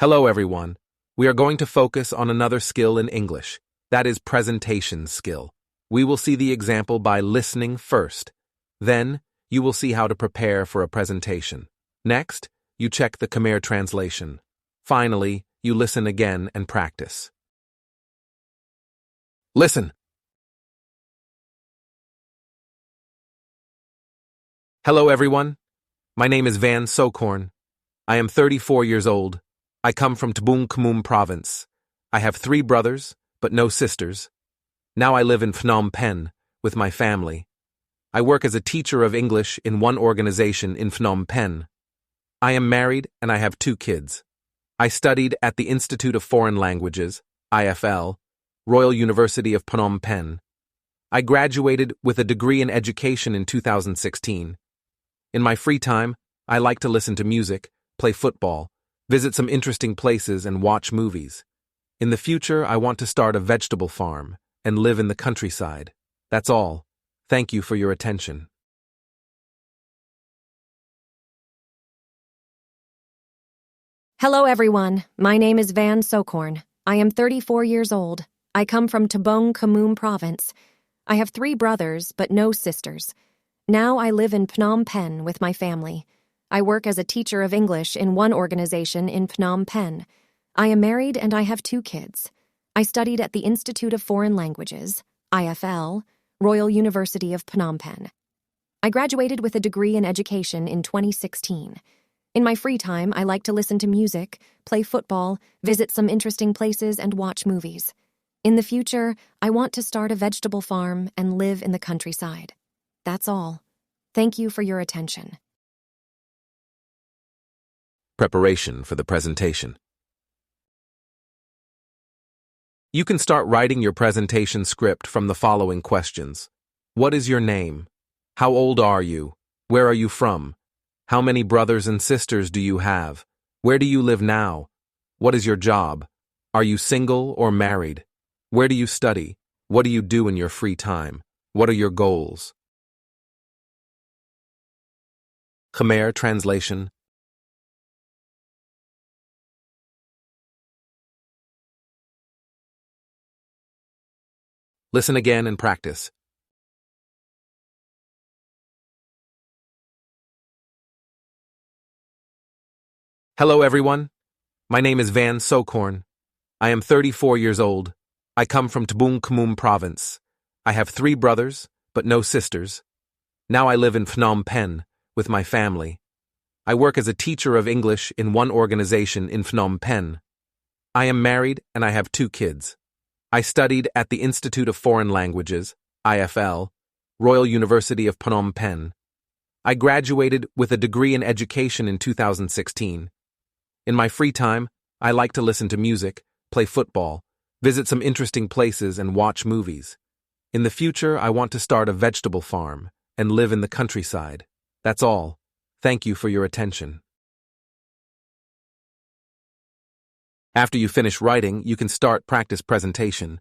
Hello, everyone. We are going to focus on another skill in English. That is presentation skill. We will see the example by listening first. Then, you will see how to prepare for a presentation. Next, you check the Khmer translation. Finally, you listen again and practice. Listen. Hello, everyone. My name is Van Sokorn. I am 34 years old. I come from Tabung Khmum province. I have 3 brothers, but no sisters. Now I live in Phnom Penh with my family. I work as a teacher of English in one organization in Phnom Penh. I am married and I have 2 kids. I studied at the Institute of Foreign Languages, IFL, Royal University of Phnom Penh. I graduated with a degree in education in 2016. In my free time, I like to listen to music, play football, visit some interesting places, and watch movies. In the future, I want to start a vegetable farm and live in the countryside. That's all. Thank you for your attention. Hello, everyone. My name is Van Sokorn. I am 34 years old. I come from Tabung Khmum province. I have 3 brothers, but no sisters. Now I live in Phnom Penh with my family. I work as a teacher of English in one organization in Phnom Penh. I am married and I have 2 kids. I studied at the Institute of Foreign Languages, IFL, Royal University of Phnom Penh. I graduated with a degree in education in 2016. In my free time, I like to listen to music, play football, visit some interesting places, and watch movies. In the future, I want to start a vegetable farm and live in the countryside. That's all. Thank you for your attention. Preparation for the presentation. You can start writing your presentation script from the following questions. What is your name? How old are you? Where are you from? How many brothers and sisters do you have? Where do you live now? What is your job? Are you single or married? Where do you study? What do you do in your free time? What are your goals? Khmer translation. Listen again and practice. Hello, everyone. My name is Van Sokorn. I am 34 years old. I come from Tabung Khmum province. I have 3 brothers, but no sisters. Now I live in Phnom Penh with my family. I work as a teacher of English in one organization in Phnom Penh. I am married and I have 2 kids. I studied at the Institute of Foreign Languages, IFL, Royal University of Phnom Penh. I graduated with a degree in education in 2016. In my free time, I like to listen to music, play football, visit some interesting places, and watch movies. In the future, I want to start a vegetable farm and live in the countryside. That's all. Thank you for your attention. After you finish writing, you can start practice presentation.